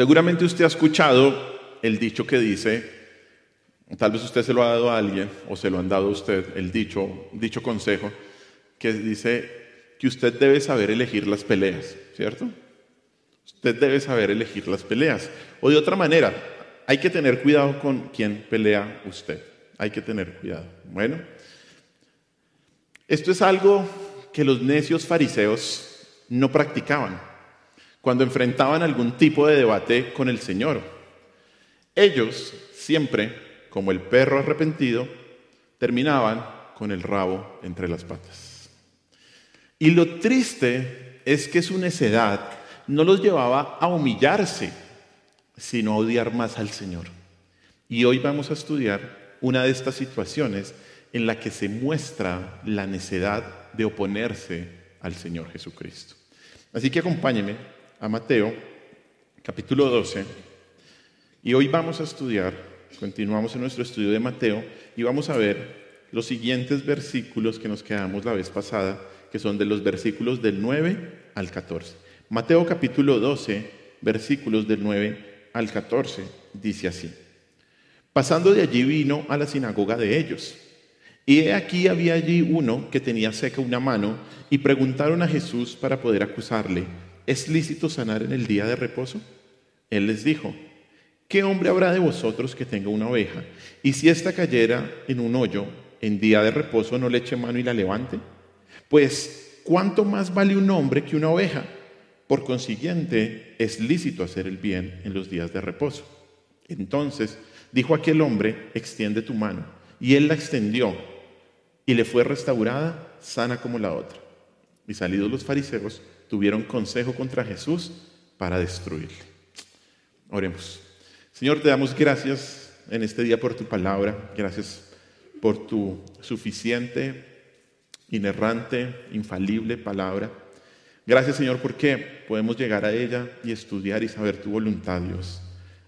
Seguramente usted ha escuchado el dicho que dice, tal vez usted se lo ha dado a alguien o se lo han dado a usted, el dicho consejo, que dice que usted debe saber elegir las peleas, ¿cierto? Usted debe saber elegir las peleas. O de otra manera, hay que tener cuidado con quién pelea usted. Hay que tener cuidado. Bueno, esto es algo que los necios fariseos no practicaban cuando enfrentaban algún tipo de debate con el Señor. Ellos siempre, como el perro arrepentido, terminaban con el rabo entre las patas. Y lo triste es que su necedad no los llevaba a humillarse, sino a odiar más al Señor. Y hoy vamos a estudiar una de estas situaciones en la que se muestra la necedad de oponerse al Señor Jesucristo. Así que acompáñenme a Mateo, capítulo 12, y hoy vamos a estudiar, continuamos en nuestro estudio de Mateo, y vamos a ver los siguientes versículos que nos quedamos la vez pasada, que son de los versículos del 9 al 14. Mateo capítulo 12, versículos del 9 al 14, dice así: Pasando de allí vino a la sinagoga de ellos, y he aquí había allí uno que tenía seca una mano, y preguntaron a Jesús para poder acusarle: ¿Es lícito sanar en el día de reposo? Él les dijo: ¿Qué hombre habrá de vosotros que tenga una oveja, y si ésta cayera en un hoyo en día de reposo, no le eche mano y la levante? Pues, ¿cuánto más vale un hombre que una oveja? Por consiguiente, es lícito hacer el bien en los días de reposo. Entonces dijo aquel hombre: extiende tu mano. Y él la extendió, y le fue restaurada, sana como la otra. Y salidos los fariseos, tuvieron consejo contra Jesús para destruirle. Oremos. Señor, te damos gracias en este día por tu palabra. Gracias por tu suficiente, inerrante, infalible palabra. Gracias, Señor, porque podemos llegar a ella y estudiar y saber tu voluntad, Dios.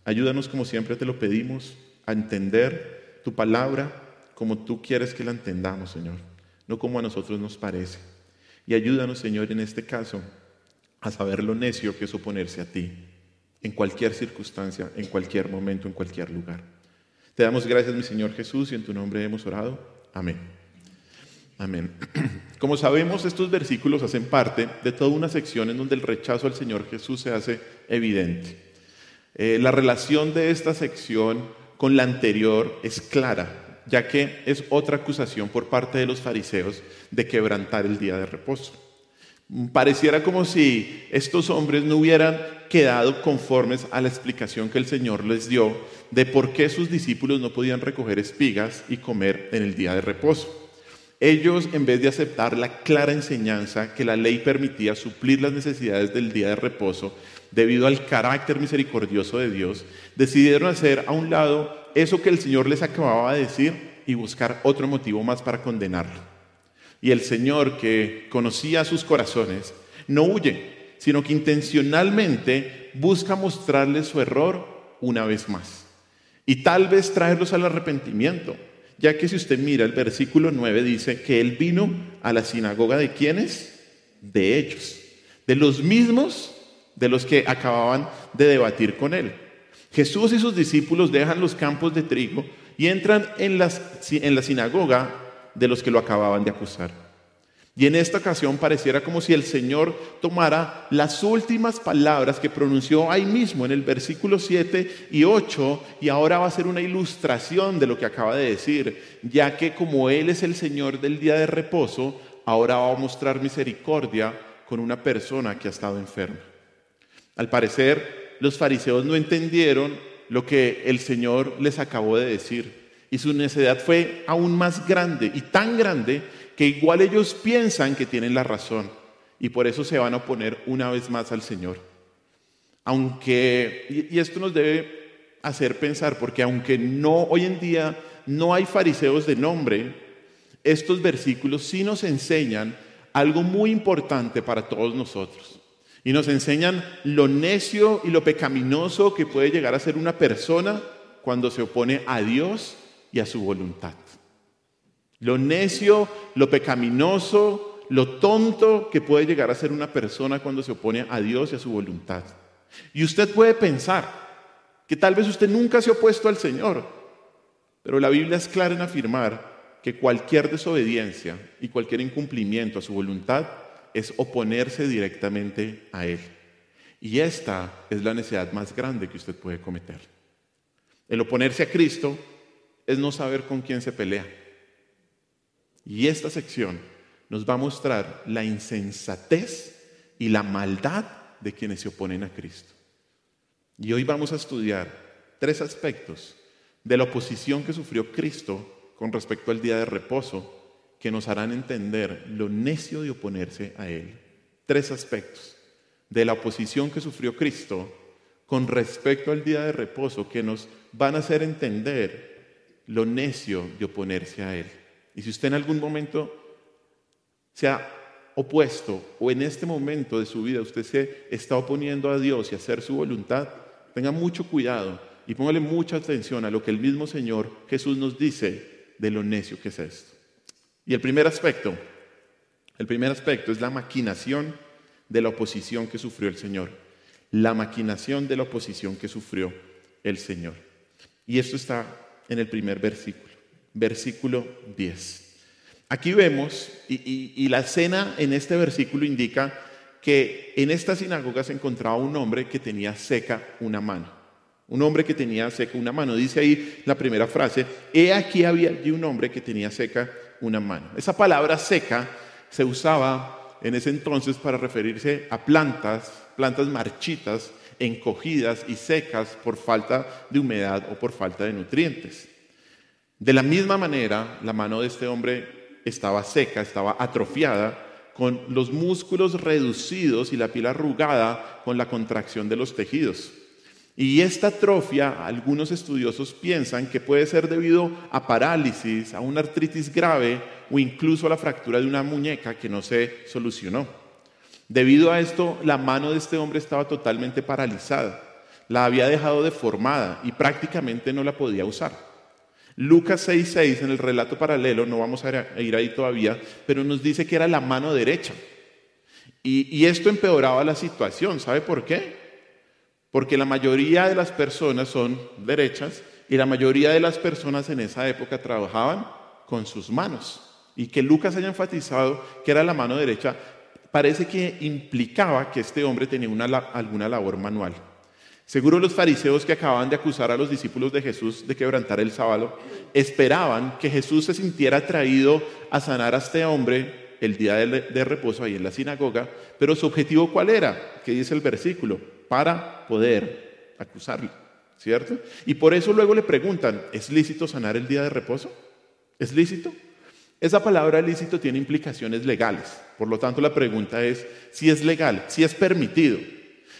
Ayúdanos, como siempre te lo pedimos, a entender tu palabra como tú quieres que la entendamos, Señor, no como a nosotros nos parece. Y ayúdanos, Señor, en este caso, a saber lo necio que es oponerse a ti, en cualquier circunstancia, en cualquier momento, en cualquier lugar. Te damos gracias, mi Señor Jesús, y en tu nombre hemos orado. Amén. Amén. Como sabemos, estos versículos hacen parte de toda una sección en donde el rechazo al Señor Jesús se hace evidente. La relación de esta sección con la anterior es clara, ya que es otra acusación por parte de los fariseos de quebrantar el día de reposo. Pareciera como si estos hombres no hubieran quedado conformes a la explicación que el Señor les dio de por qué sus discípulos no podían recoger espigas y comer en el día de reposo. Ellos, en vez de aceptar la clara enseñanza que la ley permitía suplir las necesidades del día de reposo, debido al carácter misericordioso de Dios, decidieron hacer a un lado eso que el Señor les acababa de decir y buscar otro motivo más para condenarlo. Y el Señor, que conocía sus corazones, no huye, sino que intencionalmente busca mostrarles su error una vez más. Y tal vez traerlos al arrepentimiento, ya que si usted mira el versículo 9 dice que Él vino a la sinagoga ¿de quiénes? De ellos, de los mismos de los que acababan de debatir con Él. Jesús y sus discípulos dejan los campos de trigo y entran en la sinagoga de los que lo acababan de acusar. Y en esta ocasión pareciera como si el Señor tomara las últimas palabras que pronunció ahí mismo en el versículo 7 y 8 y ahora va a ser una ilustración de lo que acaba de decir, ya que como Él es el Señor del día de reposo, ahora va a mostrar misericordia con una persona que ha estado enferma. Al parecer, los fariseos no entendieron lo que el Señor les acabó de decir y su necedad fue aún más grande y tan grande que igual ellos piensan que tienen la razón y por eso se van a oponer una vez más al Señor. Y esto nos debe hacer pensar, porque aunque hoy en día no hay fariseos de nombre, estos versículos sí nos enseñan algo muy importante para todos nosotros. Y nos enseñan lo necio y lo pecaminoso que puede llegar a ser una persona cuando se opone a Dios y a su voluntad. Lo necio, lo pecaminoso, lo tonto que puede llegar a ser una persona cuando se opone a Dios y a su voluntad. Y usted puede pensar que tal vez usted nunca se ha opuesto al Señor, pero la Biblia es clara en afirmar que cualquier desobediencia y cualquier incumplimiento a su voluntad es oponerse directamente a Él. Y esta es la necedad más grande que usted puede cometer. El oponerse a Cristo es no saber con quién se pelea. Y esta sección nos va a mostrar la insensatez y la maldad de quienes se oponen a Cristo. Y hoy vamos a estudiar 3 aspectos de la oposición que sufrió Cristo con respecto al día de reposo que nos harán entender lo necio de oponerse a Él. 3 aspectos de la oposición que sufrió Cristo con respecto al día de reposo que nos van a hacer entender lo necio de oponerse a Él. Y si usted en algún momento se ha opuesto o en este momento de su vida usted se está oponiendo a Dios y a hacer su voluntad, tenga mucho cuidado y póngale mucha atención a lo que el mismo Señor Jesús nos dice de lo necio que es esto. Y el primer aspecto es la maquinación de la oposición que sufrió el Señor. La maquinación de la oposición que sufrió el Señor. Y esto está en el primer versículo 10. Aquí vemos, y la escena en este versículo indica que en esta sinagoga se encontraba un hombre que tenía seca una mano. Un hombre que tenía seca una mano. Dice ahí la primera frase, he aquí había allí un hombre que tenía seca una mano. Esa palabra seca se usaba en ese entonces para referirse a plantas marchitas, encogidas y secas por falta de humedad o por falta de nutrientes. De la misma manera, la mano de este hombre estaba seca, estaba atrofiada, con los músculos reducidos y la piel arrugada con la contracción de los tejidos. Y esta atrofia, algunos estudiosos piensan que puede ser debido a parálisis, a una artritis grave o incluso a la fractura de una muñeca que no se solucionó. Debido a esto, la mano de este hombre estaba totalmente paralizada, la había dejado deformada y prácticamente no la podía usar. Lucas 6:6 en el relato paralelo, no vamos a ir ahí todavía, pero nos dice que era la mano derecha. Y esto empeoraba la situación, ¿sabe por qué? Porque la mayoría de las personas son derechas y la mayoría de las personas en esa época trabajaban con sus manos. Y que Lucas haya enfatizado que era la mano derecha parece que implicaba que este hombre tenía alguna labor manual. Seguro los fariseos que acababan de acusar a los discípulos de Jesús de quebrantar el sábado esperaban que Jesús se sintiera atraído a sanar a este hombre el día de reposo ahí en la sinagoga, pero su objetivo ¿cuál era? ¿Qué dice el versículo? Para poder acusarlo, ¿cierto? Y por eso luego le preguntan, ¿es lícito sanar el día de reposo? ¿Es lícito? Esa palabra lícito tiene implicaciones legales, por lo tanto la pregunta es si es legal, si es permitido.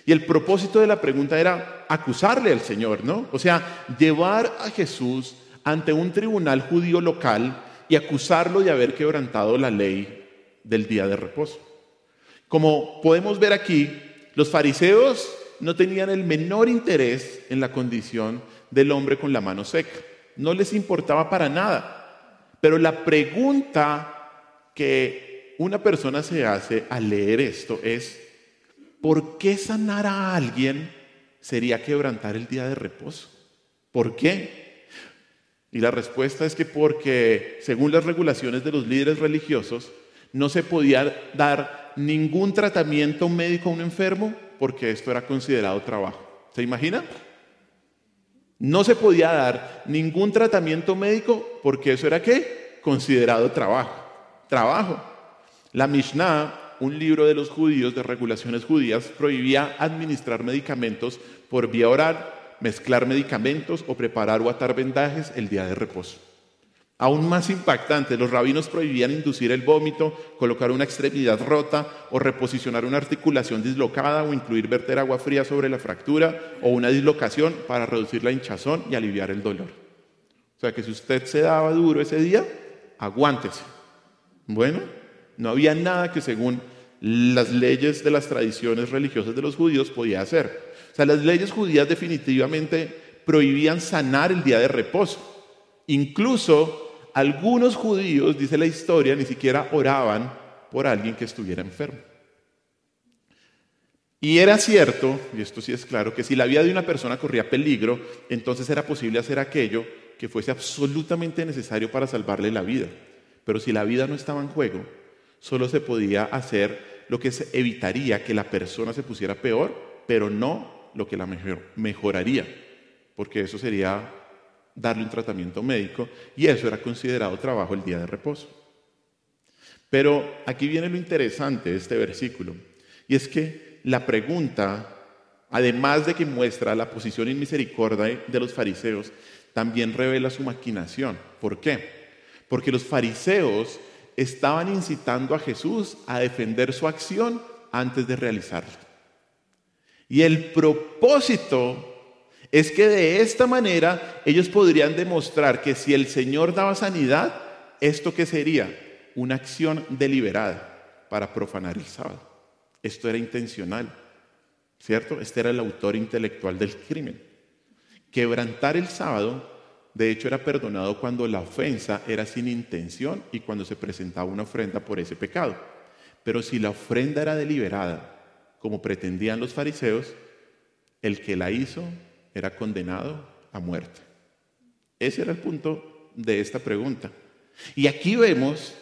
Y el propósito de la pregunta era acusarle al Señor, ¿no? O sea, llevar a Jesús ante un tribunal judío local y acusarlo de haber quebrantado la ley del día de reposo. Como podemos ver aquí, los fariseos no tenían el menor interés en la condición del hombre con la mano seca. No les importaba para nada. Pero la pregunta que una persona se hace al leer esto es, ¿por qué sanar a alguien sería quebrantar el día de reposo? ¿Por qué? Y la respuesta es que porque, según las regulaciones de los líderes religiosos, no se podía dar ningún tratamiento médico a un enfermo porque esto era considerado trabajo. ¿Se imagina? No se podía dar ningún tratamiento médico porque eso era ¿qué? Considerado trabajo. Trabajo. La Mishnah, un libro de los judíos, de regulaciones judías, prohibía administrar medicamentos por vía oral, mezclar medicamentos o preparar o atar vendajes el día de reposo. Aún más impactante, los rabinos prohibían inducir el vómito, colocar una extremidad rota o reposicionar una articulación dislocada o incluir verter agua fría sobre la fractura o una dislocación para reducir la hinchazón y aliviar el dolor. O sea que si usted se daba duro ese día, aguántese. Bueno, no había nada que según las leyes de las tradiciones religiosas de los judíos podía hacer. O sea, las leyes judías definitivamente prohibían sanar el día de reposo. Incluso algunos judíos, dice la historia, ni siquiera oraban por alguien que estuviera enfermo. Y era cierto, y esto sí es claro, que si la vida de una persona corría peligro, entonces era posible hacer aquello que fuese absolutamente necesario para salvarle la vida. Pero si la vida no estaba en juego, solo se podía hacer lo que evitaría que la persona se pusiera peor, pero no lo que la mejoraría, porque eso sería darle un tratamiento médico, y eso era considerado trabajo el día de reposo. Pero aquí viene lo interesante de este versículo, y es que la pregunta, además de que muestra la posición inmisericordia de los fariseos, también revela su maquinación. ¿Por qué? Porque los fariseos estaban incitando a Jesús a defender su acción antes de realizarla. Y el propósito es que de esta manera ellos podrían demostrar que si el Señor daba sanidad, ¿esto qué sería? Una acción deliberada para profanar el sábado. Esto era intencional, ¿cierto? Este era el autor intelectual del crimen. Quebrantar el sábado, de hecho, era perdonado cuando la ofensa era sin intención y cuando se presentaba una ofrenda por ese pecado. Pero si la ofrenda era deliberada, como pretendían los fariseos, el que la hizo era condenado a muerte. Ese era el punto de esta pregunta. Y aquí vemos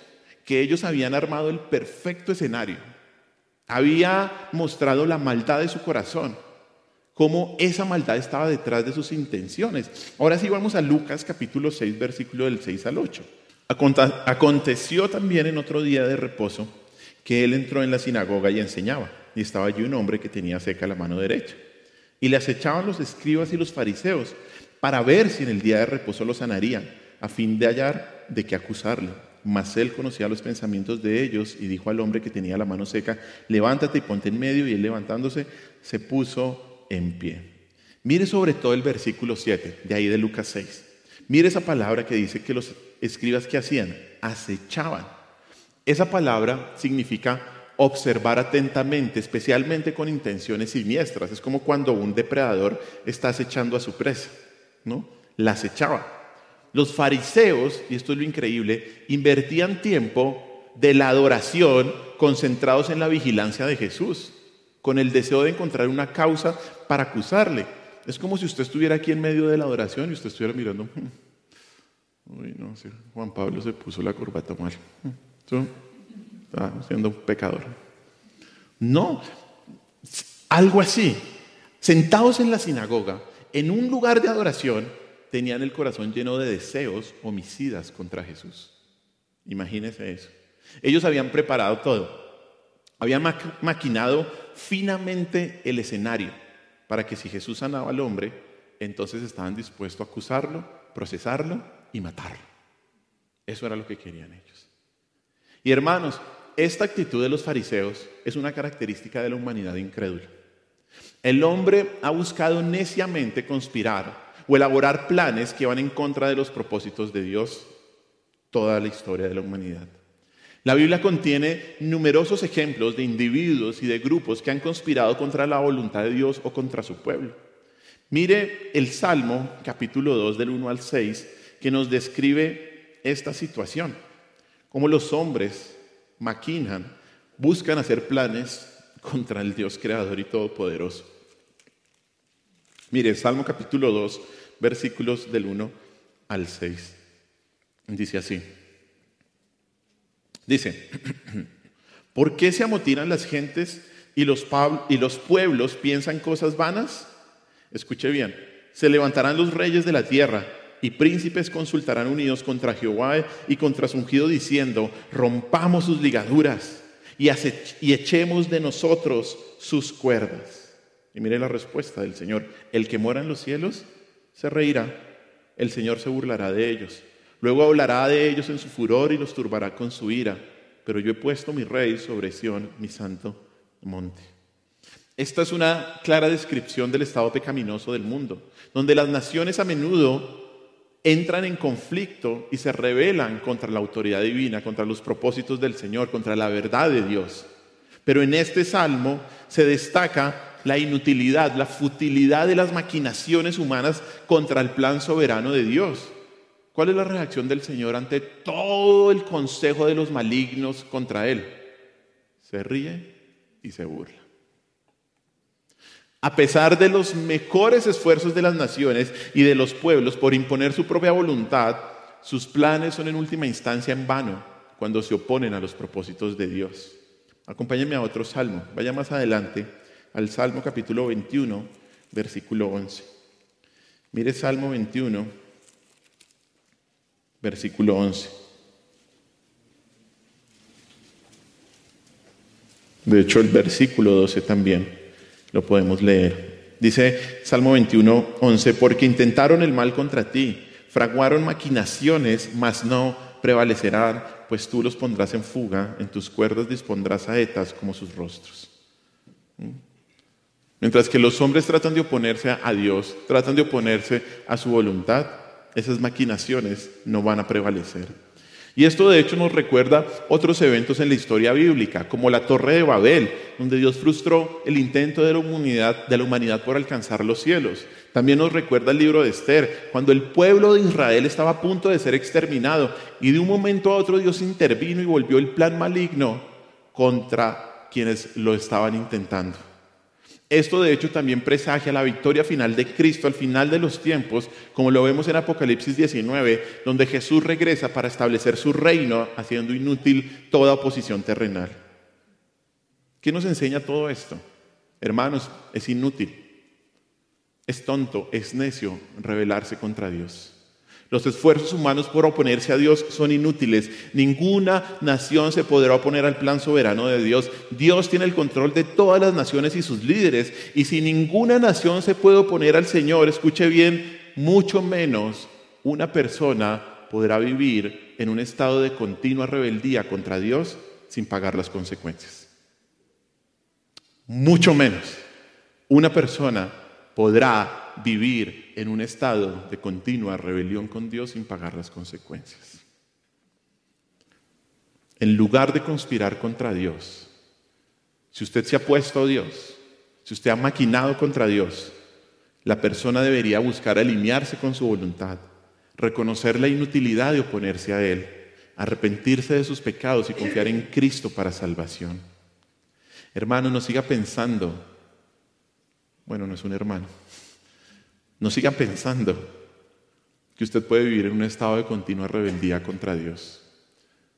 que ellos habían armado el perfecto escenario. Había mostrado la maldad de su corazón, cómo esa maldad estaba detrás de sus intenciones. Ahora sí vamos a Lucas capítulo 6, versículo del 6 al 8. Aconteció también en otro día de reposo que él entró en la sinagoga y enseñaba, y estaba allí un hombre que tenía seca la mano derecha. Y le acechaban los escribas y los fariseos para ver si en el día de reposo lo sanarían, a fin de hallar de qué acusarle. Mas él conocía los pensamientos de ellos y dijo al hombre que tenía la mano seca: levántate y ponte en medio. Y él, levantándose, se puso en pie. Mire sobre todo el versículo 7 de ahí de Lucas 6. Mire esa palabra que dice que los escribas, ¿qué hacían? Acechaban. Esa palabra significa observar atentamente, especialmente con intenciones siniestras. Es como cuando un depredador está acechando a su presa, ¿no? La acechaba. Los fariseos, y esto es lo increíble, invertían tiempo de la adoración concentrados en la vigilancia de Jesús, con el deseo de encontrar una causa para acusarle. Es como si usted estuviera aquí en medio de la adoración y usted estuviera mirando: uy, no sé, Juan Pablo se puso la corbata mal, está siendo un pecador. No, algo así. Sentados en la sinagoga, en un lugar de adoración, tenían el corazón lleno de deseos homicidas contra Jesús. Imagínense eso. Ellos habían preparado todo. Habían maquinado finamente el escenario para que si Jesús sanaba al hombre, entonces estaban dispuestos a acusarlo, procesarlo y matarlo. Eso era lo que querían ellos. Y hermanos, esta actitud de los fariseos es una característica de la humanidad incrédula. El hombre ha buscado neciamente conspirar o elaborar planes que van en contra de los propósitos de Dios toda la historia de la humanidad. La Biblia contiene numerosos ejemplos de individuos y de grupos que han conspirado contra la voluntad de Dios o contra su pueblo. Mire el Salmo, capítulo 2, del 1 al 6, que nos describe esta situación. Cómo los hombres maquinan, buscan hacer planes contra el Dios creador y todopoderoso. Mire, Salmo capítulo 2, versículos del 1 al 6. Dice así. Dice: ¿por qué se amotinan las gentes y los pueblos piensan cosas vanas? Escuche bien. Se levantarán los reyes de la tierra y príncipes consultarán unidos contra Jehová y contra su ungido, diciendo: rompamos sus ligaduras y echemos de nosotros sus cuerdas. Y mire la respuesta del Señor: el que mora en los cielos se reirá, el Señor se burlará de ellos. Luego hablará de ellos en su furor y los turbará con su ira. Pero yo he puesto mi rey sobre Sión, mi santo monte. Esta es una clara descripción del estado pecaminoso del mundo, donde las naciones a menudo entran en conflicto y se rebelan contra la autoridad divina, contra los propósitos del Señor, contra la verdad de Dios. Pero en este salmo se destaca la inutilidad, la futilidad de las maquinaciones humanas contra el plan soberano de Dios. ¿Cuál es la reacción del Señor ante todo el consejo de los malignos contra Él? Se ríe y se burla. A pesar de los mejores esfuerzos de las naciones y de los pueblos por imponer su propia voluntad, sus planes son en última instancia en vano cuando se oponen a los propósitos de Dios. Acompáñenme a otro salmo. Vaya más adelante al Salmo capítulo 21, versículo 11. Mire Salmo 21, versículo 11. De hecho, el versículo 12 también lo podemos leer. Dice Salmo 21, 11, porque intentaron el mal contra ti, fraguaron maquinaciones, mas no prevalecerán, pues tú los pondrás en fuga, en tus cuerdas dispondrás saetas como sus rostros. Mientras que los hombres tratan de oponerse a Dios, tratan de oponerse a su voluntad, esas maquinaciones no van a prevalecer. Y esto de hecho nos recuerda otros eventos en la historia bíblica, como la Torre de Babel, donde Dios frustró el intento de la humanidad por alcanzar los cielos. También nos recuerda el libro de Esther, cuando el pueblo de Israel estaba a punto de ser exterminado y de un momento a otro Dios intervino y volvió el plan maligno contra quienes lo estaban intentando. Esto de hecho también presagia la victoria final de Cristo al final de los tiempos, como lo vemos en Apocalipsis 19, donde Jesús regresa para establecer su reino, haciendo inútil toda oposición terrenal. ¿Qué nos enseña todo esto? Hermanos, es inútil, es tonto, es necio rebelarse contra Dios. Los esfuerzos humanos por oponerse a Dios son inútiles. Ninguna nación se podrá oponer al plan soberano de Dios. Dios tiene el control de todas las naciones y sus líderes. Y si ninguna nación se puede oponer al Señor, escuche bien, mucho menos una persona podrá vivir en un estado de continua rebeldía contra Dios sin pagar las consecuencias. Mucho menos una persona podrá vivir en un estado de continua rebelión con Dios sin pagar las consecuencias. En lugar de conspirar contra Dios, si usted se ha puesto a Dios, si usted ha maquinado contra Dios, la persona debería buscar alinearse con su voluntad, reconocer la inutilidad de oponerse a Él, arrepentirse de sus pecados y confiar en Cristo para salvación. Hermano, no siga pensando, bueno, no es un hermano, no siga pensando que usted puede vivir en un estado de continua rebeldía contra Dios,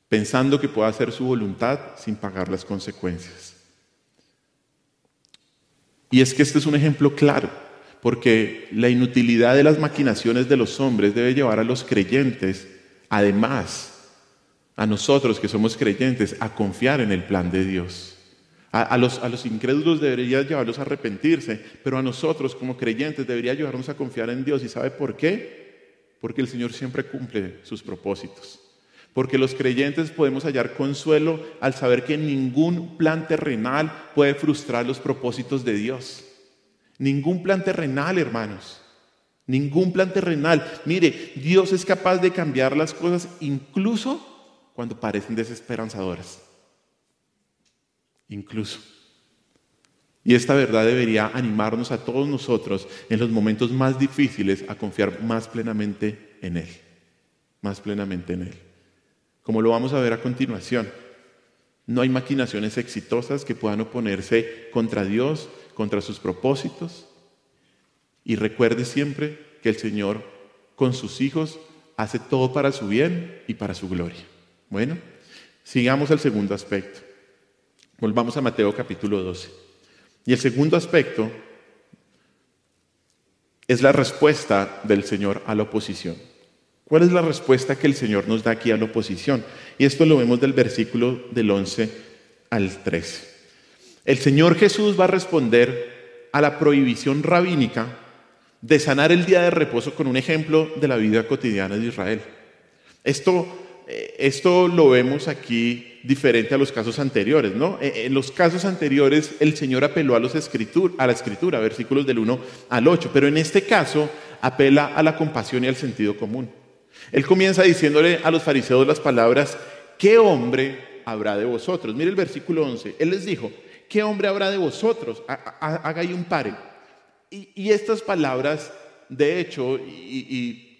pensando que puede hacer su voluntad sin pagar las consecuencias. Y es que este es un ejemplo claro, porque la inutilidad de las maquinaciones de los hombres debe llevar a los creyentes, además, a nosotros que somos creyentes, a confiar en el plan de Dios. A los incrédulos debería llevarlos a arrepentirse, pero a nosotros como creyentes debería llevarnos a confiar en Dios. ¿Y sabe por qué? Porque el Señor siempre cumple sus propósitos. Porque los creyentes podemos hallar consuelo al saber que ningún plan terrenal puede frustrar los propósitos de Dios. Ningún plan terrenal, hermanos. Ningún plan terrenal. Mire, Dios es capaz de cambiar las cosas incluso cuando parecen desesperanzadoras. Incluso. Y esta verdad debería animarnos a todos nosotros en los momentos más difíciles a confiar más plenamente en Él. Más plenamente en Él. Como lo vamos a ver a continuación, no hay maquinaciones exitosas que puedan oponerse contra Dios, contra sus propósitos. Y recuerde siempre que el Señor con sus hijos hace todo para su bien y para su gloria. Bueno, sigamos al segundo aspecto. Volvamos a Mateo capítulo 12. Y el segundo aspecto es la respuesta del Señor a la oposición. ¿Cuál es la respuesta que el Señor nos da aquí a la oposición? Y esto lo vemos del versículo del 11 al 13. El Señor Jesús va a responder a la prohibición rabínica de sanar el día de reposo con un ejemplo de la vida cotidiana de Israel. Esto lo vemos aquí diferente a los casos anteriores, ¿no? En los casos anteriores el Señor apeló a la Escritura, versículos del 1 al 8, pero en este caso apela a la compasión y al sentido común. Él comienza diciéndole a los fariseos las palabras, ¿qué hombre habrá de vosotros? Mire el versículo 11, Él les dijo, ¿qué hombre habrá de vosotros? Haga ahí un pare. Y estas palabras, de hecho,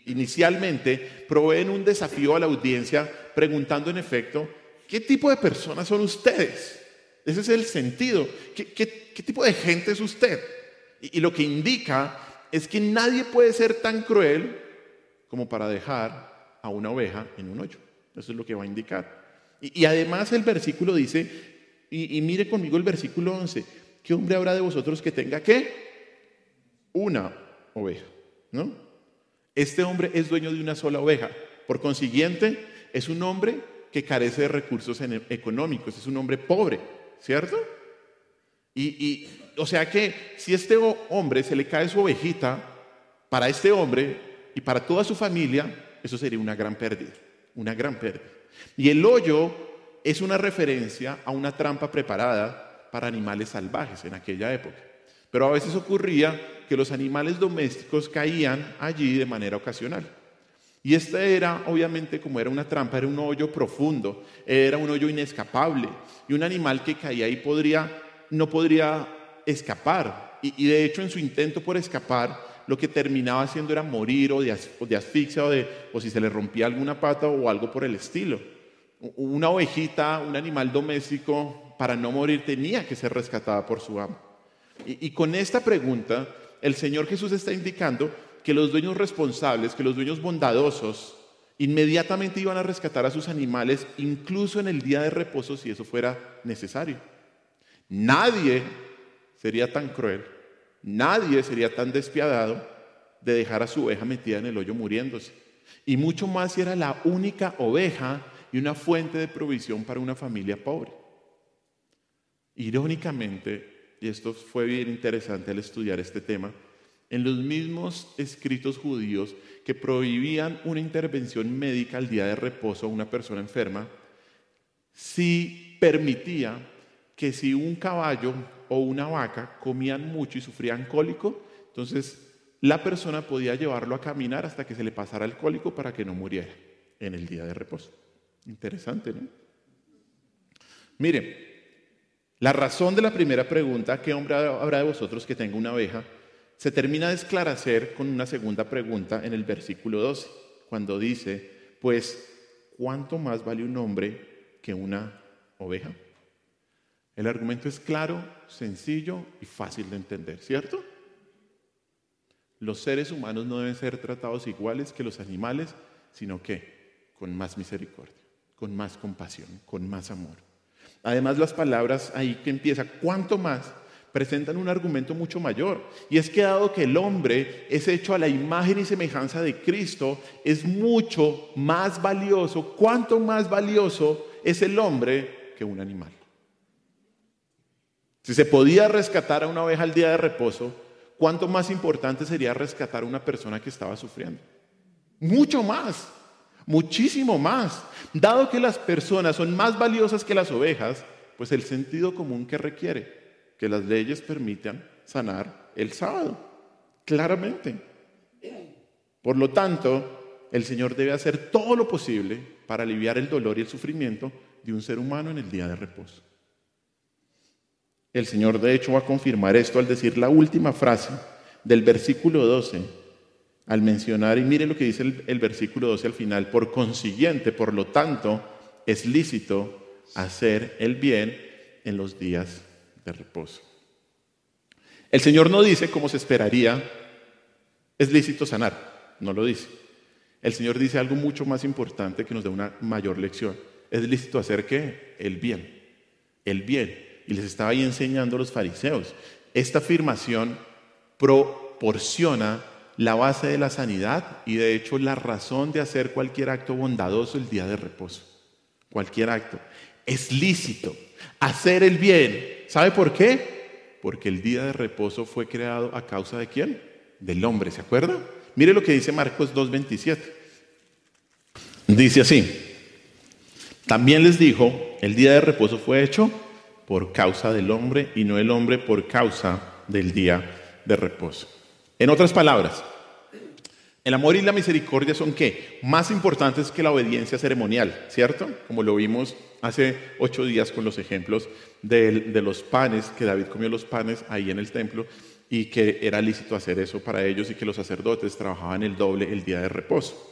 inicialmente proveen un desafío a la audiencia preguntando en efecto, ¿qué tipo de personas son ustedes? Ese es el sentido. ¿Qué tipo de gente es usted? Y lo que indica es que nadie puede ser tan cruel como para dejar a una oveja en un hoyo. Eso es lo que va a indicar. Y además el versículo dice, y mire conmigo el versículo 11, ¿qué hombre habrá de vosotros que tenga qué? Una oveja, ¿no? Este hombre es dueño de una sola oveja. Por consiguiente, es un hombre que carece de recursos económicos, es un hombre pobre, ¿cierto? O sea que si este hombre se le cae su ovejita, para este hombre y para toda su familia, eso sería una gran pérdida, una gran pérdida. Y el hoyo es una referencia a una trampa preparada para animales salvajes en aquella época. Pero a veces ocurría que los animales domésticos caían allí de manera ocasional. Y este era, obviamente, como era una trampa, era un hoyo profundo, era un hoyo inescapable. Y un animal que caía ahí no podría escapar. Y de hecho, en su intento por escapar, lo que terminaba haciendo era morir o de asfixia o si se le rompía alguna pata o algo por el estilo. Una ovejita, un animal doméstico, para no morir tenía que ser rescatada por su amo. Y con esta pregunta, el Señor Jesús está indicando que los dueños responsables, que los dueños bondadosos, inmediatamente iban a rescatar a sus animales, incluso en el día de reposo, si eso fuera necesario. Nadie sería tan cruel, nadie sería tan despiadado de dejar a su oveja metida en el hoyo muriéndose. Y mucho más si era la única oveja y una fuente de provisión para una familia pobre. Irónicamente, y esto fue bien interesante al estudiar este tema, en los mismos escritos judíos que prohibían una intervención médica al día de reposo a una persona enferma, sí permitía que si un caballo o una vaca comían mucho y sufrían cólico, entonces la persona podía llevarlo a caminar hasta que se le pasara el cólico para que no muriera en el día de reposo. Interesante, ¿no? Mire, la razón de la primera pregunta, ¿qué hombre habrá de vosotros que tenga una oveja?, se termina de esclarecer con una segunda pregunta en el versículo 12, cuando dice, pues, ¿cuánto más vale un hombre que una oveja? El argumento es claro, sencillo y fácil de entender, ¿cierto? Los seres humanos no deben ser tratados iguales que los animales, sino que con más misericordia, con más compasión, con más amor. Además, las palabras ahí que empieza, ¿cuánto más?, presentan un argumento mucho mayor. Y es que dado que el hombre es hecho a la imagen y semejanza de Cristo, es mucho más valioso. ¿Cuánto más valioso es el hombre que un animal? Si se podía rescatar a una oveja al día de reposo, ¿cuánto más importante sería rescatar a una persona que estaba sufriendo? Mucho más, muchísimo más. Dado que las personas son más valiosas que las ovejas, pues el sentido común que requiere que las leyes permitan sanar el sábado, claramente. Por lo tanto, el Señor debe hacer todo lo posible para aliviar el dolor y el sufrimiento de un ser humano en el día de reposo. El Señor, de hecho, va a confirmar esto al decir la última frase del versículo 12, al mencionar, y mire lo que dice el versículo 12 al final, por consiguiente, por lo tanto, es lícito hacer el bien en los días de reposo. El Señor no dice, como se esperaría, es lícito sanar, no lo dice. El Señor dice algo mucho más importante que nos da una mayor lección. Es lícito hacer ¿qué? El bien. El bien. Y les estaba ahí enseñando a los fariseos. Esta afirmación proporciona la base de la sanidad y de hecho la razón de hacer cualquier acto bondadoso el día de reposo. Cualquier acto. Es lícito hacer el bien. ¿Sabe por qué? Porque el día de reposo fue creado a causa ¿de quién? Del hombre, ¿se acuerda? Mire lo que dice Marcos 2:27. Dice así, también les dijo, el día de reposo fue hecho por causa del hombre y no el hombre por causa del día de reposo. En otras palabras, el amor y la misericordia son ¿qué? Más importantes que la obediencia ceremonial, ¿cierto? Como lo vimos hace 8 días con los ejemplos de los panes, que David comió los panes ahí en el templo y que era lícito hacer eso para ellos y que los sacerdotes trabajaban el doble el día de reposo.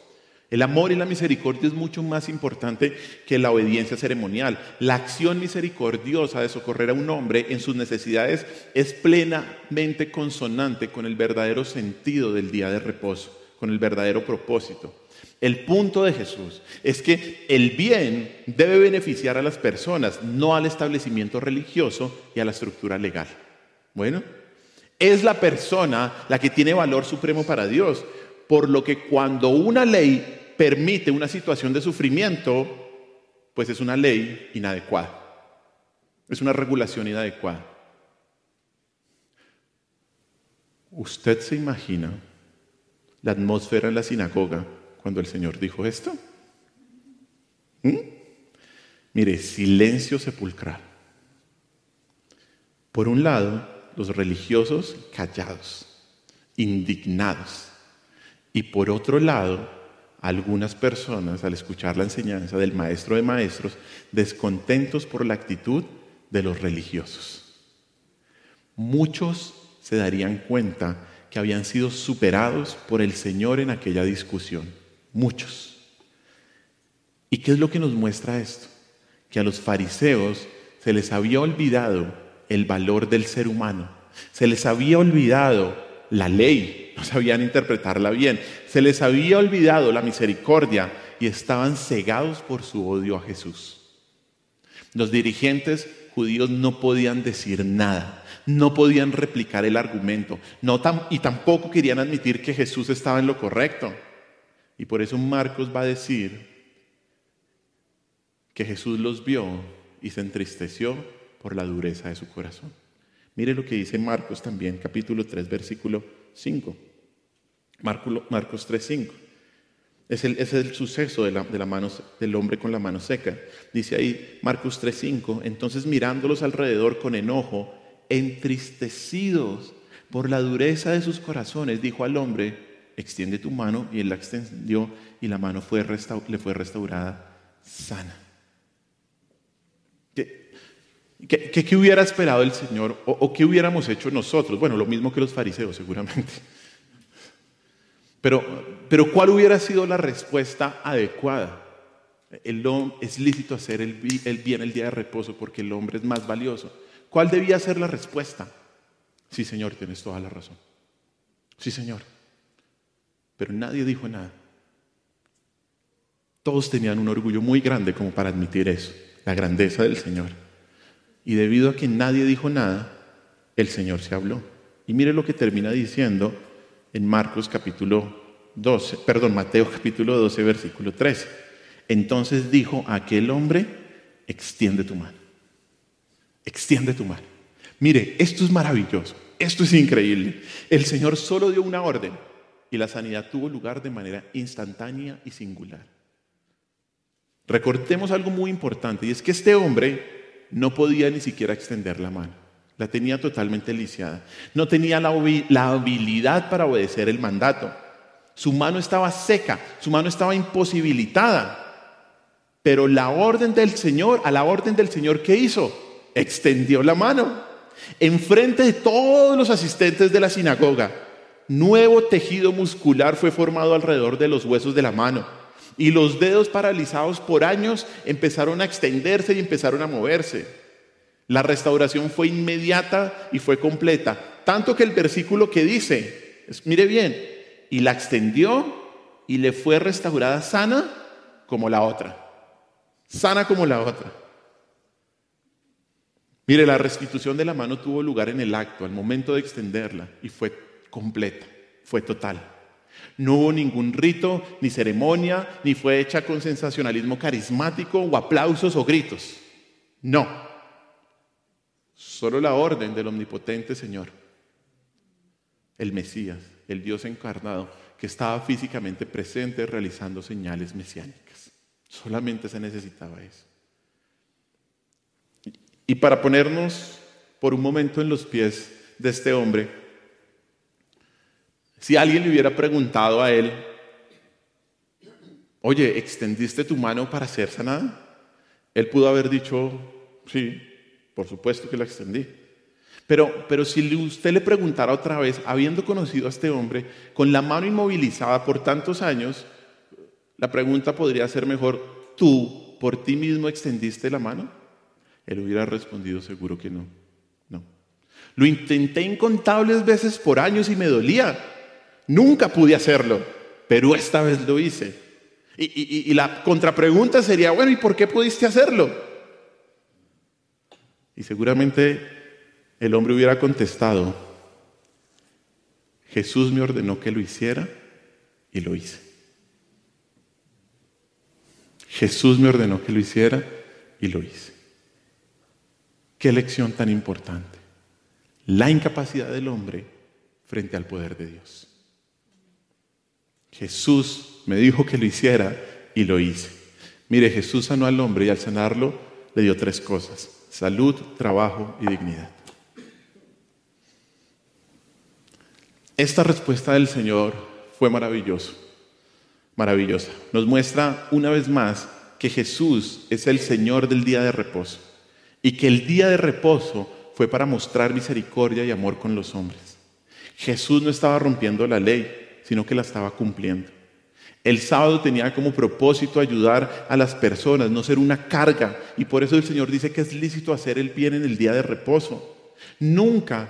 El amor y la misericordia es mucho más importante que la obediencia ceremonial. La acción misericordiosa de socorrer a un hombre en sus necesidades es plenamente consonante con el verdadero sentido del día de reposo, con el verdadero propósito. El punto de Jesús es que el bien debe beneficiar a las personas, no al establecimiento religioso y a la estructura legal. Bueno, es la persona la que tiene valor supremo para Dios, por lo que cuando una ley permite una situación de sufrimiento, pues es una ley inadecuada, es una regulación inadecuada. ¿Usted se imagina la atmósfera en la sinagoga cuando el Señor dijo esto? Mire, silencio sepulcral. Por un lado, los religiosos callados, indignados. Y por otro lado, algunas personas, al escuchar la enseñanza del Maestro de Maestros, descontentos por la actitud de los religiosos. Muchos se darían cuenta que habían sido superados por el Señor en aquella discusión. Muchos. ¿Y qué es lo que nos muestra esto? Que a los fariseos se les había olvidado el valor del ser humano. Se les había olvidado la ley, no sabían interpretarla bien. Se les había olvidado la misericordia y estaban cegados por su odio a Jesús. Los dirigentes judíos no podían decir nada, no podían replicar el argumento, y tampoco querían admitir que Jesús estaba en lo correcto. Y por eso Marcos va a decir que Jesús los vio y se entristeció por la dureza de su corazón. Mire lo que dice Marcos también, capítulo 3, versículo 5. Marcos 3, 5. Es el suceso del hombre con la mano seca. Dice ahí Marcos 3, 5. Entonces mirándolos alrededor con enojo, entristecidos por la dureza de sus corazones, dijo al hombre: extiende tu mano, y él la extendió y la mano le fue restaurada sana. ¿Qué hubiera esperado el Señor o qué hubiéramos hecho nosotros? Bueno, lo mismo que los fariseos seguramente. Pero ¿cuál hubiera sido la respuesta adecuada? Es lícito hacer el bien el día de reposo porque el hombre es más valioso. ¿Cuál debía ser la respuesta? Sí, Señor, tienes toda la razón. Sí, Señor. Pero nadie dijo nada. Todos tenían un orgullo muy grande como para admitir eso, la grandeza del Señor. Y debido a que nadie dijo nada, el Señor se habló. Y mire lo que termina diciendo en Mateo capítulo 12, versículo 13. Entonces dijo a aquel hombre: extiende tu mano. Extiende tu mano. Mire, esto es maravilloso, esto es increíble. El Señor solo dio una orden y la sanidad tuvo lugar de manera instantánea y singular. Recordemos algo muy importante, y es que este hombre no podía ni siquiera extender la mano. La tenía totalmente lisiada. No tenía la habilidad para obedecer el mandato. Su mano estaba seca, su mano estaba imposibilitada. Pero a la orden del Señor, ¿qué hizo? Extendió la mano. Enfrente de todos los asistentes de la sinagoga, nuevo tejido muscular fue formado alrededor de los huesos de la mano. Y los dedos paralizados por años empezaron a extenderse y empezaron a moverse. La restauración fue inmediata y fue completa. Tanto que el versículo que dice, mire bien, y la extendió y le fue restaurada sana como la otra. Sana como la otra. Mire, la restitución de la mano tuvo lugar en el acto, al momento de extenderla, y fue completa, fue total. No hubo ningún rito, ni ceremonia, ni fue hecha con sensacionalismo carismático o aplausos o gritos. No. Solo la orden del omnipotente Señor, el Mesías, el Dios encarnado, que estaba físicamente presente realizando señales mesiánicas. Solamente se necesitaba eso. Y para ponernos por un momento en los pies de este hombre, si alguien le hubiera preguntado a él: oye, ¿extendiste tu mano para ser sanada? Él pudo haber dicho: sí, por supuesto que la extendí. Pero si usted le preguntara otra vez, habiendo conocido a este hombre con la mano inmovilizada por tantos años, La pregunta podría ser mejor, ¿tú por ti mismo extendiste la mano? Él hubiera respondido, seguro que no. No. Lo intenté incontables veces por años y me dolía. Nunca pude hacerlo, pero esta vez lo hice. Y la contrapregunta sería, bueno, ¿y por qué pudiste hacerlo? Y seguramente el hombre hubiera contestado, Jesús me ordenó que lo hiciera y lo hice. Jesús me ordenó que lo hiciera y lo hice. Qué lección tan importante. La incapacidad del hombre frente al poder de Dios. Jesús me dijo que lo hiciera y lo hice. Mire, Jesús sanó al hombre y al sanarlo le dio 3 cosas: salud, trabajo y dignidad. Esta respuesta del Señor fue maravillosa. Nos muestra una vez más que Jesús es el Señor del día de reposo y que el día de reposo fue para mostrar misericordia y amor con los hombres. Jesús no estaba rompiendo la ley, sino que la estaba cumpliendo. El sábado tenía como propósito ayudar a las personas, no ser una carga, y por eso el Señor dice que es lícito hacer el bien en el día de reposo. Nunca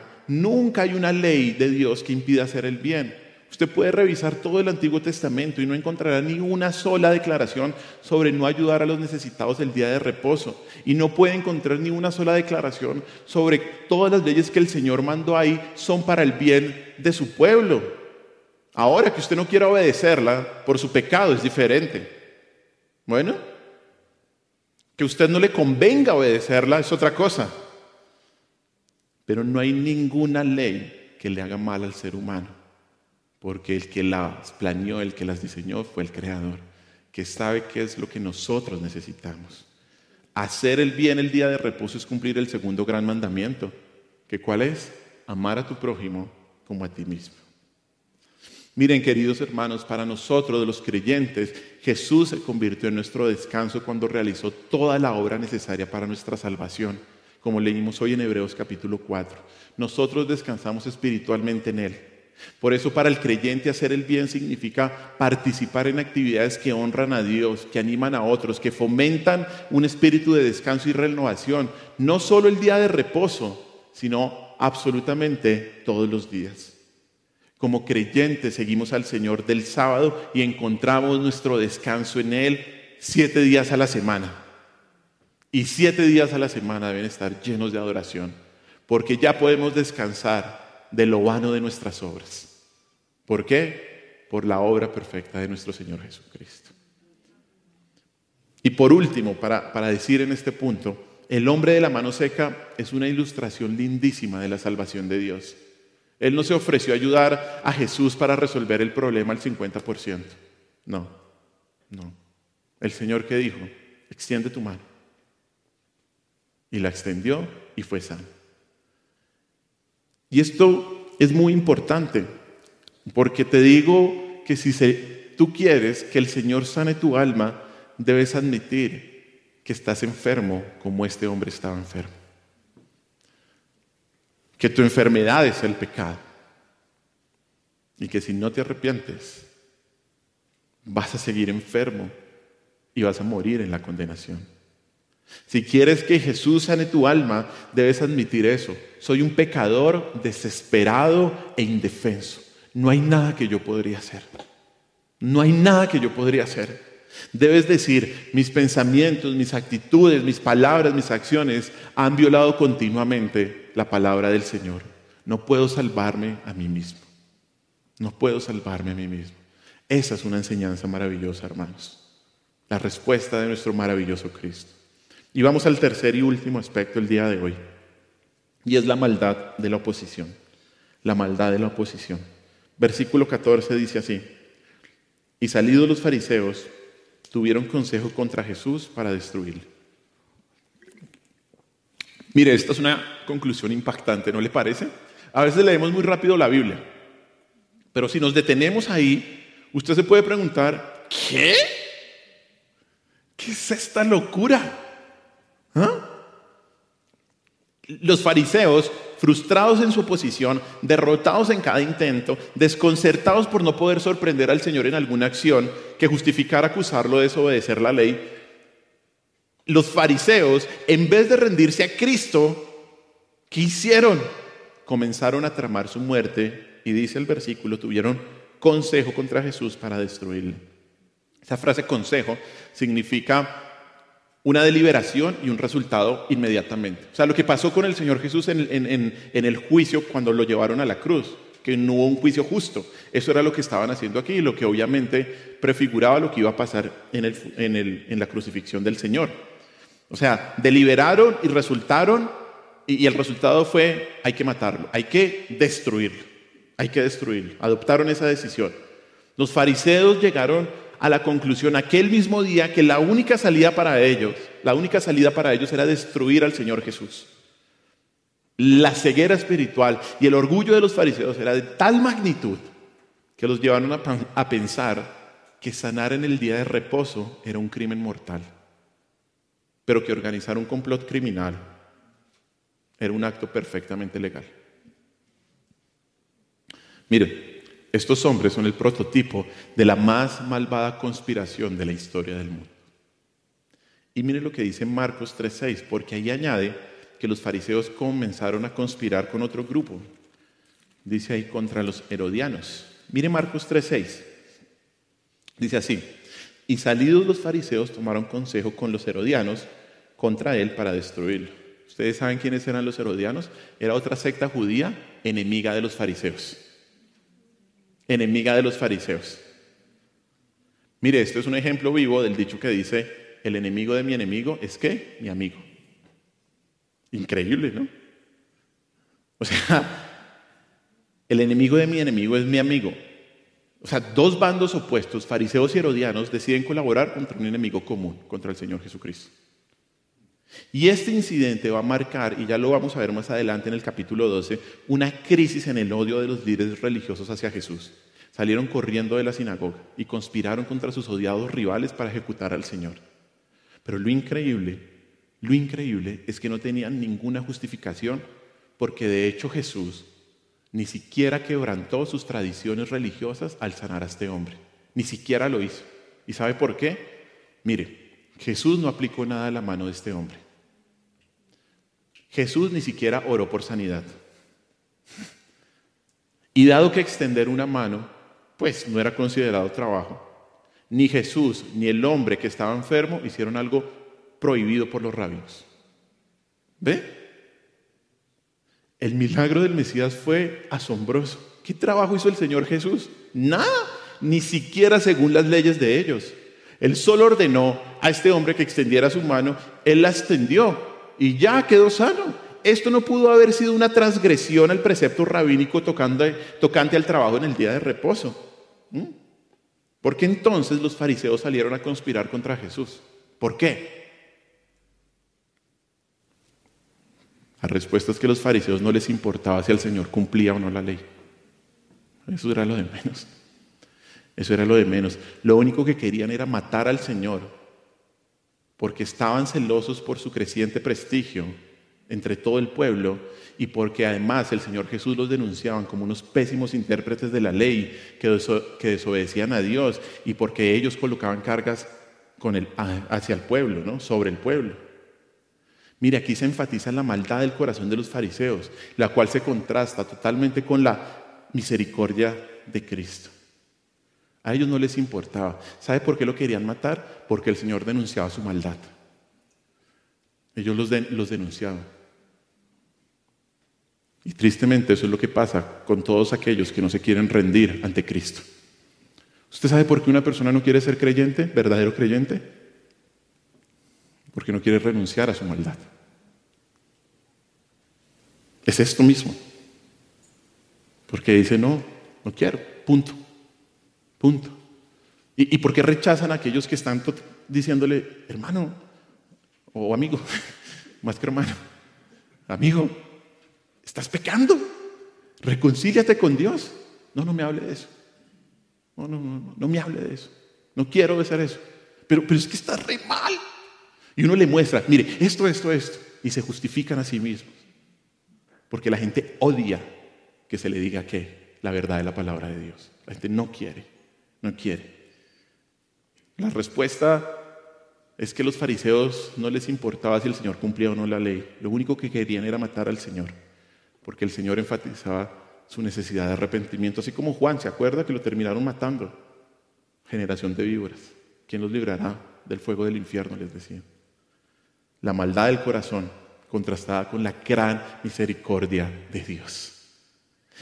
hay una ley de Dios que impida hacer el bien. Usted puede revisar todo el Antiguo Testamento y no encontrará ni una sola declaración sobre no ayudar a los necesitados el día de reposo. Y no puede encontrar ni una sola declaración sobre todas las leyes que el Señor mandó ahí son para el bien de su pueblo. Ahora que usted no quiera obedecerla por su pecado es diferente. Bueno, que a usted no le convenga obedecerla es otra cosa. Pero no hay ninguna ley que le haga mal al ser humano. Porque el que las planeó, el que las diseñó fue el Creador, que sabe qué es lo que nosotros necesitamos. Hacer el bien el día de reposo es cumplir el segundo gran mandamiento, que ¿cuál es? Amar a tu prójimo como a ti mismo. Miren, queridos hermanos, para nosotros los creyentes, Jesús se convirtió en nuestro descanso cuando realizó toda la obra necesaria para nuestra salvación, como leímos hoy en Hebreos capítulo 4. Nosotros descansamos espiritualmente en Él. Por eso para el creyente hacer el bien significa participar en actividades que honran a Dios, que animan a otros, que fomentan un espíritu de descanso y renovación, no solo el día de reposo, sino absolutamente todos los días. Como creyentes seguimos al Señor del sábado y encontramos nuestro descanso en Él 7 días a la semana. Y 7 días a la semana deben estar llenos de adoración, porque ya podemos descansar de lo vano de nuestras obras. ¿Por qué? Por la obra perfecta de nuestro Señor Jesucristo. Y por último, para decir en este punto, el hombre de la mano seca es una ilustración lindísima de la salvación de Dios. Él no se ofreció a ayudar a Jesús para resolver el problema al 50%. No. El Señor, ¿qué dijo? Extiende tu mano. Y la extendió y fue sano. Y esto es muy importante, porque te digo que si tú quieres que el Señor sane tu alma, debes admitir que estás enfermo como este hombre estaba enfermo. Que tu enfermedad es el pecado. Y que si no te arrepientes, vas a seguir enfermo y vas a morir en la condenación. Si quieres que Jesús sane tu alma, debes admitir eso. Soy un pecador desesperado e indefenso. No hay nada que yo podría hacer. No hay nada que yo podría hacer. Debes decir, mis pensamientos, mis actitudes, mis palabras, mis acciones han violado continuamente la palabra del Señor. No puedo salvarme a mí mismo. No puedo salvarme a mí mismo. Esa es una enseñanza maravillosa, hermanos. La respuesta de nuestro maravilloso Cristo. Y vamos al tercer y último aspecto el día de hoy. Y es la maldad de la oposición. La maldad de la oposición. Versículo 14 dice así: y salidos los fariseos, tuvieron consejo contra Jesús para destruirle. Mire, esta es una conclusión impactante, ¿no le parece? A veces leemos muy rápido la Biblia, pero si nos detenemos ahí, usted se puede preguntar, ¿qué? ¿Qué es esta locura? ¿Ah? Los fariseos, frustrados en su oposición, derrotados en cada intento, desconcertados por no poder sorprender al Señor en alguna acción, que justificar acusarlo de desobedecer la ley, los fariseos, en vez de rendirse a Cristo, ¿qué hicieron? Comenzaron a tramar su muerte y dice el versículo, tuvieron consejo contra Jesús para destruirle. Esa frase consejo significa una deliberación y un resultado inmediatamente. O sea, lo que pasó con el Señor Jesús en el juicio cuando lo llevaron a la cruz, que no hubo un juicio justo. Eso era lo que estaban haciendo aquí, lo que obviamente prefiguraba lo que iba a pasar en la crucifixión del Señor. O sea, deliberaron y resultaron, y el resultado fue, hay que matarlo, hay que destruirlo, Adoptaron esa decisión. Los fariseos llegaron a la conclusión aquel mismo día que la única salida para ellos era destruir al Señor Jesús. La ceguera espiritual y el orgullo de los fariseos era de tal magnitud que los llevaron a pensar que sanar en el día de reposo era un crimen mortal, pero que organizar un complot criminal era un acto perfectamente legal. Mire, estos hombres son el prototipo de la más malvada conspiración de la historia del mundo. Y mire lo que dice Marcos 3:6, porque ahí añade que los fariseos comenzaron a conspirar con otro grupo. Dice ahí contra los herodianos. Mire Marcos 3:6. Dice así, y salidos los fariseos tomaron consejo con los herodianos contra él para destruirlo. ¿Ustedes saben quiénes eran los herodianos? Era otra secta judía enemiga de los fariseos. Enemiga de los fariseos. Mire, esto es un ejemplo vivo del dicho que dice, el enemigo de mi enemigo es ¿qué? Mi amigo. Increíble, ¿no? O sea, el enemigo de mi enemigo es mi amigo. O sea, dos bandos opuestos, fariseos y herodianos, deciden colaborar contra un enemigo común, contra el Señor Jesucristo. Y este incidente va a marcar, y ya lo vamos a ver más adelante en el capítulo 12, una crisis en el odio de los líderes religiosos hacia Jesús. Salieron corriendo de la sinagoga y conspiraron contra sus odiados rivales para ejecutar al Señor. Pero lo increíble es que no tenían ninguna justificación, porque de hecho Jesús ni siquiera quebrantó sus tradiciones religiosas al sanar a este hombre. Ni siquiera lo hizo. ¿Y sabe por qué? Mire, Jesús no aplicó nada a la mano de este hombre. Jesús ni siquiera oró por sanidad. Y dado que extender una mano, pues no era considerado trabajo, ni Jesús ni el hombre que estaba enfermo hicieron algo prohibido por los rabinos. ¿Ve? El milagro del Mesías fue asombroso. ¿Qué trabajo hizo el Señor Jesús? Nada, ni siquiera según las leyes de ellos. Él solo ordenó a este hombre que extendiera su mano, él la extendió y ya quedó sano. Esto no pudo haber sido una transgresión al precepto rabínico tocante al trabajo en el día de reposo. ¿Por qué entonces los fariseos salieron a conspirar contra Jesús? ¿Por qué? La respuesta es que a los fariseos no les importaba si el Señor cumplía o no la ley. Eso era lo de menos. Eso era lo de menos. Lo único que querían era matar al Señor, porque estaban celosos por su creciente prestigio entre todo el pueblo y porque además el Señor Jesús los denunciaban como unos pésimos intérpretes de la ley que desobedecían a Dios y porque ellos colocaban cargas hacia el pueblo, ¿no? Sobre el pueblo. Mire, aquí se enfatiza la maldad del corazón de los fariseos, la cual se contrasta totalmente con la misericordia de Cristo. A ellos no les importaba. ¿Sabe por qué lo querían matar? Porque el Señor denunciaba su maldad. Ellos los denunciaban. Y tristemente eso es lo que pasa con todos aquellos que no se quieren rendir ante Cristo. ¿Usted sabe por qué una persona no quiere ser creyente, verdadero creyente? Porque no quiere renunciar a su maldad. Es esto mismo. Porque dice, no quiero, punto. ¿Y por qué rechazan a aquellos que están diciéndole, hermano o amigo, más que hermano, amigo, estás pecando, reconcíliate con Dios? No me hable de eso. No me hable de eso. No quiero hacer eso. Pero es que está re mal. Y uno le muestra, mire, esto, y se justifican a sí mismos. Porque la gente odia que se le diga que la verdad de la palabra de Dios. La gente no quiere. La respuesta es que a los fariseos no les importaba si el Señor cumplía o no la ley. Lo único que querían era matar al Señor, porque el Señor enfatizaba su necesidad de arrepentimiento, así como Juan, ¿se acuerda que lo terminaron matando? Generación de víboras, ¿quién los librará del fuego del infierno?, les decía. La maldad del corazón contrastada con la gran misericordia de Dios.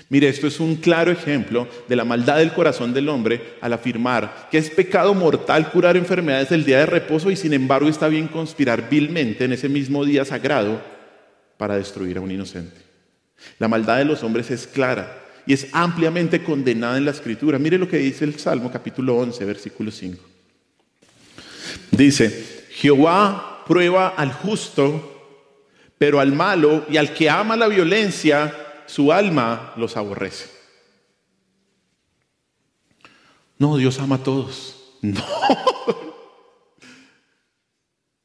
Mire, esto es un claro ejemplo de la maldad del corazón del hombre al afirmar que es pecado mortal curar enfermedades el día de reposo y sin embargo está bien conspirar vilmente en ese mismo día sagrado para destruir a un inocente. La maldad de los hombres es clara y es ampliamente condenada en la Escritura. Mire lo que dice el Salmo capítulo 11, versículo 5. Dice: Jehová prueba al justo, pero al malo y al que ama la violencia, su alma los aborrece. No, Dios ama a todos. No.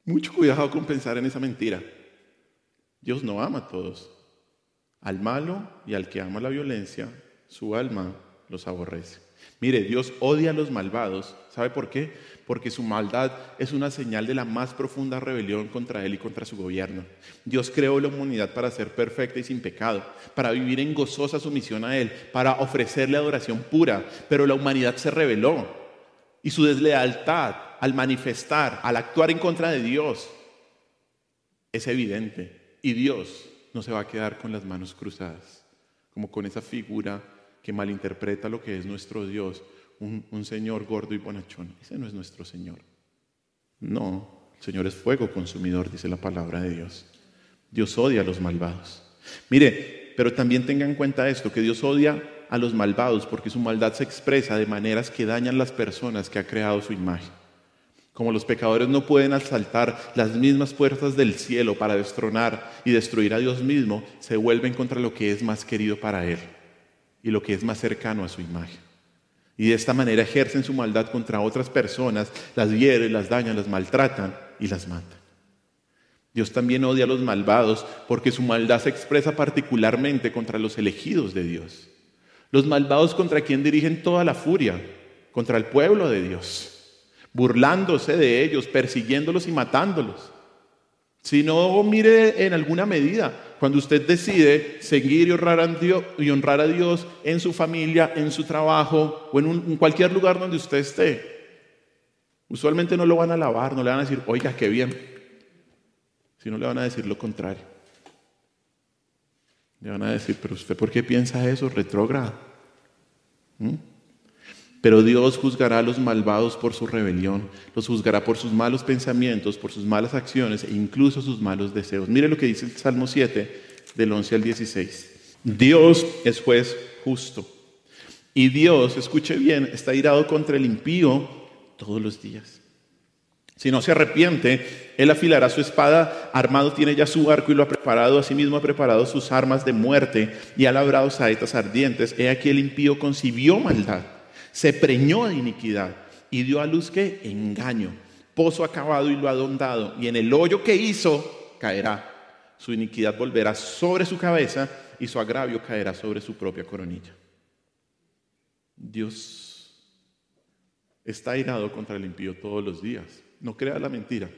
Mucho cuidado con pensar en esa mentira. Dios no ama a todos. Al malo y al que ama la violencia, su alma los aborrece. Mire, Dios odia a los malvados. ¿Sabe por qué? Porque su maldad es una señal de la más profunda rebelión contra Él y contra su gobierno. Dios creó la humanidad para ser perfecta y sin pecado, para vivir en gozosa sumisión a Él, para ofrecerle adoración pura, pero la humanidad se rebeló. Y su deslealtad al manifestar, al actuar en contra de Dios, es evidente. Y Dios no se va a quedar con las manos cruzadas, como con esa figura que malinterpreta lo que es nuestro Dios, un Señor gordo y bonachón. Ese no es nuestro Señor. No, el Señor es fuego consumidor, dice la palabra de Dios. Dios odia a los malvados. Mire, pero también tenga en cuenta esto, que Dios odia a los malvados porque su maldad se expresa de maneras que dañan las personas que ha creado su imagen. Como los pecadores no pueden asaltar las mismas puertas del cielo para destronar y destruir a Dios mismo, se vuelven contra lo que es más querido para Él y lo que es más cercano a su imagen. Y de esta manera ejercen su maldad contra otras personas, las hieren, las dañan, las maltratan y las matan. Dios también odia a los malvados porque su maldad se expresa particularmente contra los elegidos de Dios. Los malvados contra quien dirigen toda la furia, contra el pueblo de Dios, burlándose de ellos, persiguiéndolos y matándolos. Si no, mire en alguna medida, cuando usted decide seguir y honrar a Dios en su familia, en su trabajo o en cualquier lugar donde usted esté, usualmente no lo van a alabar, no le van a decir, oiga, qué bien, sino le van a decir lo contrario. Le van a decir, pero usted, ¿por qué piensa eso? Retrógrado. Pero Dios juzgará a los malvados por su rebelión, los juzgará por sus malos pensamientos, por sus malas acciones e incluso sus malos deseos. Mire lo que dice el Salmo 7, del 11 al 16. Dios es juez justo. Y Dios, escuche bien, está irado contra el impío todos los días. Si no se arrepiente, Él afilará su espada, armado tiene ya su arco y lo ha preparado, asimismo ha preparado sus armas de muerte y ha labrado saetas ardientes. He aquí el impío concibió maldad, se preñó de iniquidad y dio a luz ¿qué? Engaño. Pozo acabado y lo ha ahondado, y en el hoyo que hizo caerá. Su iniquidad volverá sobre su cabeza y su agravio caerá sobre su propia coronilla. Dios está airado contra el impío todos los días. No crea la mentira,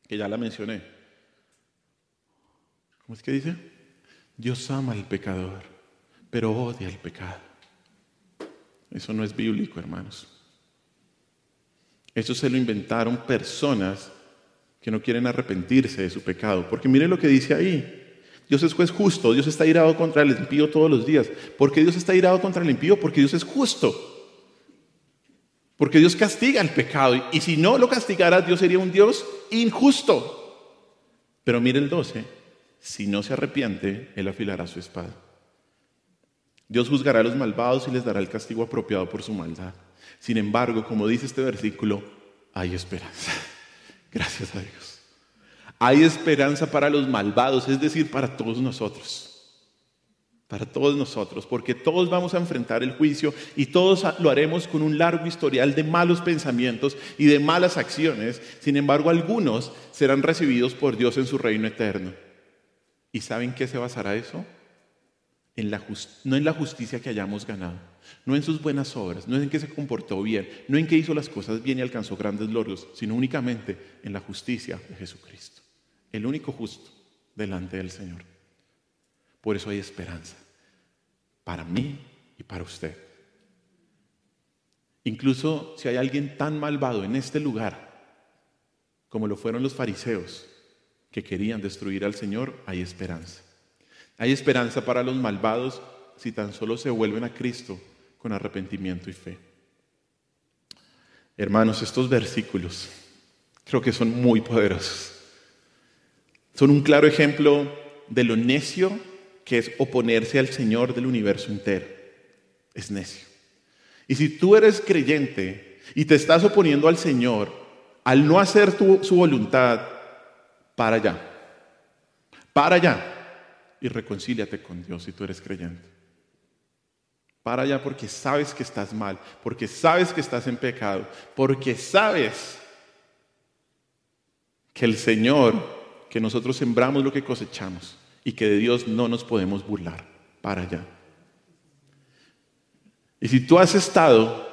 que ya la mencioné. ¿Cómo es que dice? Dios ama al pecador, pero odia al pecado. Eso no es bíblico, hermanos. Eso se lo inventaron personas que no quieren arrepentirse de su pecado. Porque mire lo que dice ahí. Dios es juez justo. Dios está irado contra el impío todos los días. ¿Por qué Dios está irado contra el impío? Porque Dios es justo. Porque Dios castiga el pecado. Y si no lo castigara, Dios sería un Dios injusto. Pero mire el 12. Si no se arrepiente, Él afilará su espada. Dios juzgará a los malvados y les dará el castigo apropiado por su maldad. Sin embargo, como dice este versículo, hay esperanza. Gracias a Dios. Hay esperanza para los malvados, es decir, para todos nosotros. Para todos nosotros, porque todos vamos a enfrentar el juicio y todos lo haremos con un largo historial de malos pensamientos y de malas acciones. Sin embargo, algunos serán recibidos por Dios en su reino eterno. ¿Y saben qué se basará eso? no en la justicia que hayamos ganado, no en sus buenas obras, no en que se comportó bien, no en que hizo las cosas bien y alcanzó grandes logros, sino únicamente en la justicia de Jesucristo, el único justo delante del Señor. Por eso hay esperanza para mí y para usted. Incluso si hay alguien tan malvado en este lugar como lo fueron los fariseos que querían destruir al Señor, hay esperanza. Hay esperanza para los malvados si tan solo se vuelven a Cristo con arrepentimiento y fe. Hermanos, estos versículos creo que son muy poderosos. Son un claro ejemplo de lo necio que es oponerse al Señor del universo entero. Es necio. Y si tú eres creyente y te estás oponiendo al Señor, al no hacer su voluntad, para allá. Para allá. Y reconcíliate con Dios si tú eres creyente. Para allá porque sabes que estás mal, porque sabes que estás en pecado, porque sabes que el Señor, que nosotros sembramos lo que cosechamos y que de Dios no nos podemos burlar. Para allá. Y si tú has estado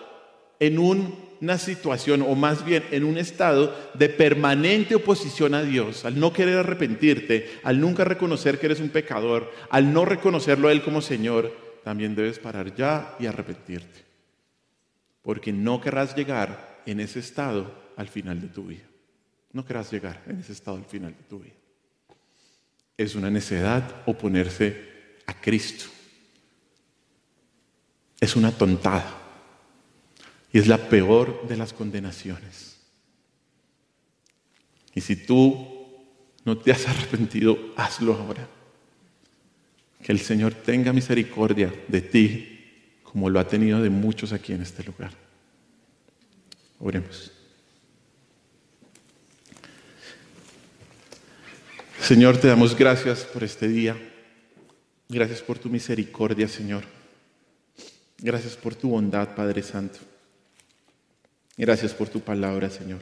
en una situación, o más bien en un estado de permanente oposición a Dios, al no querer arrepentirte, al nunca reconocer que eres un pecador, al no reconocerlo a Él como Señor, también debes parar ya y arrepentirte. Porque no querrás llegar en ese estado al final de tu vida. No querrás llegar en ese estado al final de tu vida. Es una necedad oponerse a Cristo. Es una tontada. Y es la peor de las condenaciones. Y si tú no te has arrepentido, hazlo ahora. Que el Señor tenga misericordia de ti, como lo ha tenido de muchos aquí en este lugar. Oremos. Señor, te damos gracias por este día. Gracias por tu misericordia, Señor. Gracias por tu bondad, Padre Santo. Gracias por tu palabra, Señor.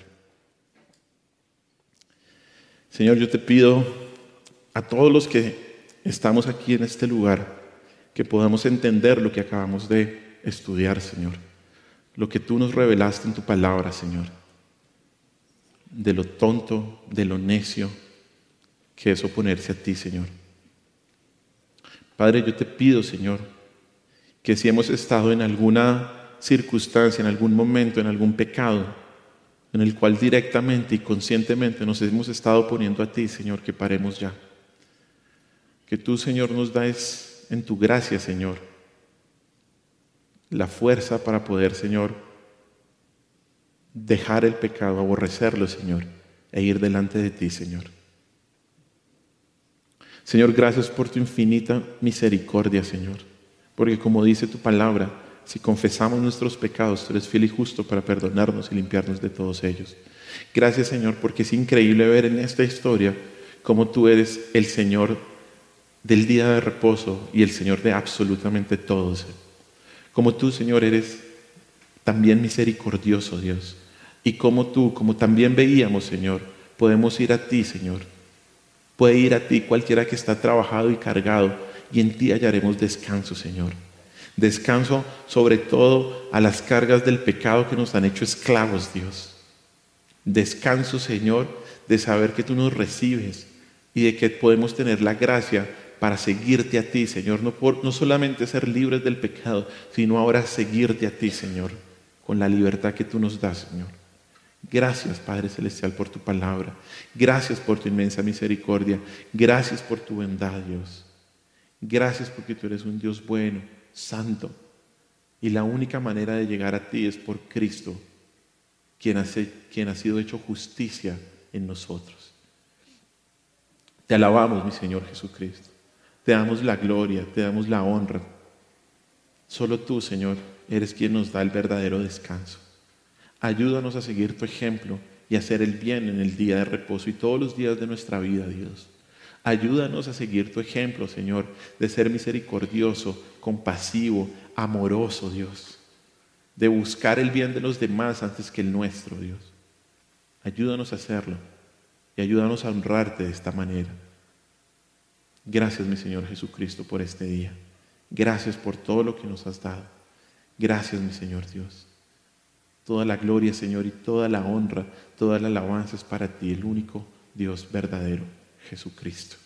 Señor, yo te pido a todos los que estamos aquí en este lugar que podamos entender lo que acabamos de estudiar, Señor. Lo que tú nos revelaste en tu palabra, Señor. De lo tonto, de lo necio que es oponerse a ti, Señor. Padre, yo te pido, Señor, que si hemos estado en alguna circunstancia, en algún momento, en algún pecado, en el cual directamente y conscientemente nos hemos estado oponiendo a ti, Señor, que paremos ya. Que tú, Señor, nos des en tu gracia, Señor, la fuerza para poder, Señor, dejar el pecado, aborrecerlo, Señor, e ir delante de ti, Señor. Señor, gracias por tu infinita misericordia, Señor, porque como dice tu palabra, si confesamos nuestros pecados, tú eres fiel y justo para perdonarnos y limpiarnos de todos ellos. Gracias, Señor, porque es increíble ver en esta historia cómo tú eres el Señor del día de reposo y el Señor de absolutamente todos. Como tú, Señor, eres también misericordioso, Dios. Y como tú, como también veíamos, Señor, podemos ir a ti, Señor. Puede ir a ti cualquiera que está trabajado y cargado, y en ti hallaremos descanso, Señor. Descanso sobre todo a las cargas del pecado que nos han hecho esclavos, Dios. Descanso, Señor, de saber que tú nos recibes y de que podemos tener la gracia para seguirte a ti, Señor. No solamente ser libres del pecado, sino ahora seguirte a ti, Señor, con la libertad que tú nos das, Señor. Gracias, Padre Celestial, por tu palabra. Gracias por tu inmensa misericordia. Gracias por tu bondad, Dios. Gracias porque tú eres un Dios bueno, santo. Y la única manera de llegar a ti es por Cristo, quien ha sido hecho justicia en nosotros. Te alabamos, mi Señor Jesucristo. Te damos la gloria, te damos la honra. Solo tú, Señor, eres quien nos da el verdadero descanso. Ayúdanos a seguir tu ejemplo y a hacer el bien en el día de reposo y todos los días de nuestra vida, Dios. Ayúdanos a seguir tu ejemplo, Señor, de ser misericordioso, compasivo, amoroso, Dios. De buscar el bien de los demás antes que el nuestro, Dios. Ayúdanos a hacerlo y ayúdanos a honrarte de esta manera. Gracias, mi Señor Jesucristo, por este día. Gracias por todo lo que nos has dado. Gracias, mi Señor Dios. Toda la gloria, Señor, y toda la honra, toda la alabanza es para ti, el único Dios verdadero, Jesucristo.